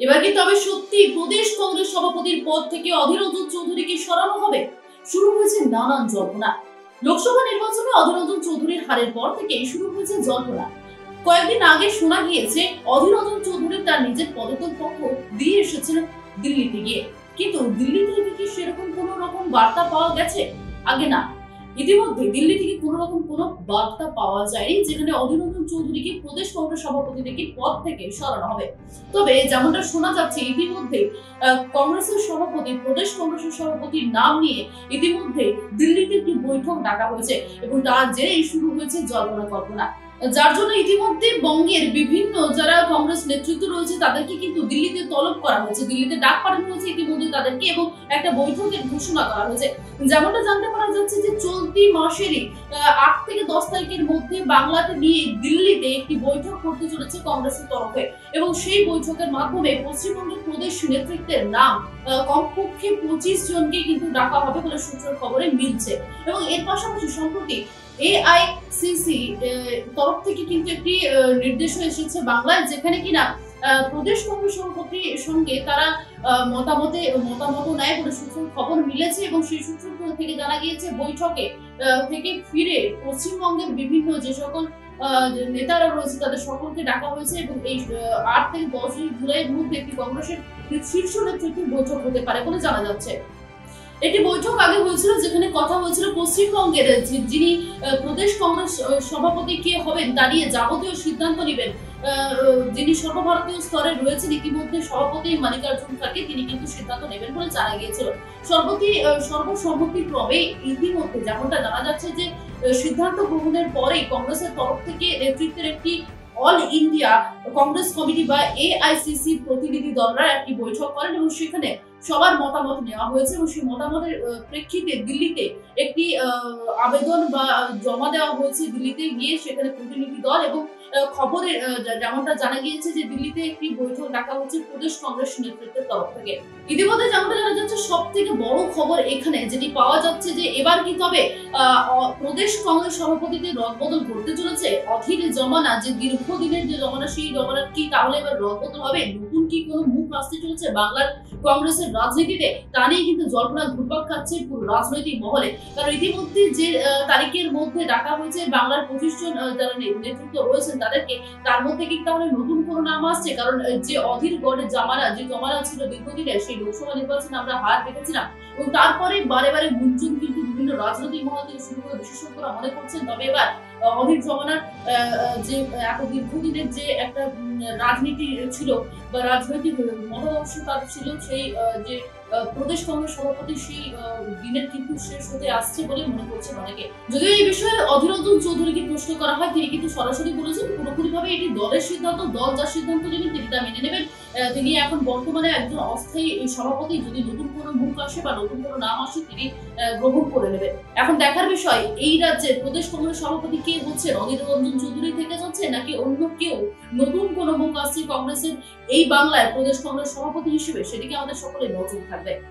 এবার কি তবে সত্যি প্রদেশ কংগ্রেস সভাপতির পদ থেকে অধীর রঞ্জন চৌধুরীকে সরানো হবে? শুরু হয়েছে নানান জল্পনা। লোকসভা নির্বাচনে অধীর রঞ্জন চৌধুরীর হারের পর থেকে শুরু হয়েছে জল্পনা। কয়েকদিন আগে শোনা গিয়েছে অধীর রঞ্জন চৌধুরী তার নিজের পদত্যাগ পত্র দিয়ে এসেছিলেন দিল্লিতে গিয়ে, কিন্তু দিল্লি থেকে কি সেরকম কোন রকম বার্তা পাওয়া গেছে? আগে না, ইতিমধ্যে দিল্লি থেকে কোন রকম কোনো বার্তা পাওয়া যায়নি যেখানে অধীর রঞ্জন চৌধুরীকে প্রদেশ কংগ্রেস সভাপতি থেকে পদ থেকে সরানো হবে। তবে যেমনটা শোনা যাচ্ছে ইতিমধ্যে কংগ্রেসের সভাপতি, প্রদেশ কংগ্রেসের সভাপতির নাম নিয়ে ইতিমধ্যে দিল্লিতে একটি বৈঠক ডাকা হয়েছে এবং তার জেরেই শুরু হয়েছে জল্পনা কল্পনা, যার জন্য ইতিমধ্যে বঙ্গের বিভিন্ন যারা কংগ্রেস নেতৃত্ব রয়েছে তাদেরকে কিন্তু দিল্লিতে তলব করা হয়েছে, দিল্লিতে ডাক পাঠানো হয়েছে ইতিমধ্যে তাদেরকে এবং একটা বৈঠকের ঘোষণা করা হয়েছে। যেমনটা জানতে পারা যাচ্ছে যে চলতি মাসেরই 8 থেকে 10 তারিখের মধ্যে বাংলাতে নিয়ে দিল্লিতে একটি বৈঠক করতে চলেছে কংগ্রেসের তরফে এবং সেই বৈঠকের মাধ্যমে পশ্চিমবঙ্গের প্রদেশ নেতৃত্বের নাম কমপক্ষে 25 জনকে কিন্তু ডাকা হবে বলে সূত্রের খবরে মিলছে। এবং এর পাশাপাশি সম্প্রতি এআইসিসি তরফ থেকে কিন্তু একটি নির্দেশ এসেছে বাংলায়, যেখানে কিনা প্রদেশ কংগ্রেস সভাপতির সঙ্গে তারা মতামত নেয় বলে সূত্রের খবর মিলেছে এবং সেই সূত্র থেকে জানা গিয়েছে বৈঠকে থেকে ফিরে পশ্চিমবঙ্গের বিভিন্ন যে সকল নেতারা রয়েছে তাদের সকলকে ডাকা হয়েছে এবং এই 8 থেকে 10 জুলাইয়ের মধ্যে একটি কংগ্রেসের শীর্ষ নেতৃত্বের বৈঠক হতে পারে বলে জানা যাচ্ছে। একটি বৈঠক আগে হয়েছিল যেখানে কথা হয়েছিল পশ্চিমবঙ্গের যিনি প্রদেশ কংগ্রেস সভাপতি কে হবেন তা নিয়ে যাবতীয় সিদ্ধান্ত নেবেন যিনি সর্বভারতীয় স্তরে রয়েছেন ইতিমধ্যে সভাপতি মাল্লিকার্জুন খাড়গে, তিনি কিন্তু সিদ্ধান্ত নেবেন বলে জানা গিয়েছিল। সর্বসম্মতিক্রমে ইতিমধ্যে যেমনটা জানা যাচ্ছে যে সিদ্ধান্ত গ্রহণের পরেই কংগ্রেসের তরফ থেকে নেতৃত্বের একটি অল ইন্ডিয়া কংগ্রেস কমিটি বা এআইসিসি প্রতিনিধি দলরা একটি বৈঠক করেন এবং সেখানে সবার মতামত নেওয়া হয়েছে এবং সেই মতামতের প্রেক্ষিতে দিল্লিতে একটি আবেদন বা জমা দেওয়া হয়েছে দিল্লিতে গিয়ে সেখানে প্রতিনিধি দল এবং খবরে যেমনটা জানা গিয়েছে যে দিল্লিতে একটি বৈঠক ডাকা হচ্ছে প্রদেশ কংগ্রেস নেতৃত্বের তরফ থেকে। ইতিমধ্যে যেমনটা জানা যাচ্ছে সব থেকে বড় খবর এখানে যেটি পাওয়া যাচ্ছে যে এবার কি তবে প্রদেশ কংগ্রেস সভাপতিতে রদবদল করতে চলেছে? অধীর জমানা যে দীর্ঘদিনের যে জমানা সেই জমানার কি তাহলে এবার রদবদল হবে? নতুন কি কোনো মুখ আসতে চলেছে বাংলার কংগ্রেসের রাজনীতিতে? তা নিয়ে কিন্তু জল্পনা ঘুরপাক খাচ্ছে পুরো রাজনৈতিক মহলে, কারণ ইতিমধ্যে যে তারিখের মধ্যে ডাকা হয়েছে বাংলার 25 জন যারা নেতৃত্ব রয়েছেন তাদেরকে, তার মধ্যে কি তাহলে নতুন কোনো নাম আসছে? কারণ যে অধীর গড়ের জমানা ছিল দীর্ঘদিনের, সেই লোকসভা নির্বাচনে আমরা হার দেখেছিলাম এবং তারপরে বারে বারে গুঞ্জন কিন্তু বিভিন্ন রাজনৈতিক মহল থেকে শুরু করে বিশেষজ্ঞরা মনে করছেন তবে এবার অধীর জমানার যে এত দীর্ঘদিনের যে একটা রাজনীতি ছিল বা রাজনৈতিক মতাদর্শ তার ছিল, সেই যে প্রদেশ কংগ্রেস সভাপতি সেই দিনের কিন্তু শেষ হতে আসছে বলে মনে করছেন অনেকে। যদিও এই বিষয়ে অধীর রঞ্জন চৌধুরীকে প্রশ্ন করা হয়, তিনি কিন্তু সরাসরি বলেছেন পুরোপুরিভাবে এটি দলের সিদ্ধান্ত, দল যা সিদ্ধান্ত নেবেন তিনি তা মেনে নেবেন। তিনি এখন বর্তমানে একজন অস্থায়ী সভাপতি, যদি নতুন কোনো মুখ আসে বা নতুন কোনো নাম আসে তিনি গ্রহণ করে নেবেন। এখন দেখার বিষয় এই রাজ্যের প্রদেশ কংগ্রেস সভাপতি কে হচ্ছেন, অধীর রঞ্জন চৌধুরী থেকে যাচ্ছে নাকি অন্য কেউ নতুন কোনো মুখ আসছে কংগ্রেসের এই বাংলায় প্রদেশ কংগ্রেস সভাপতি হিসেবে, সেদিকে আমাদের সকলের নজর থাকবে।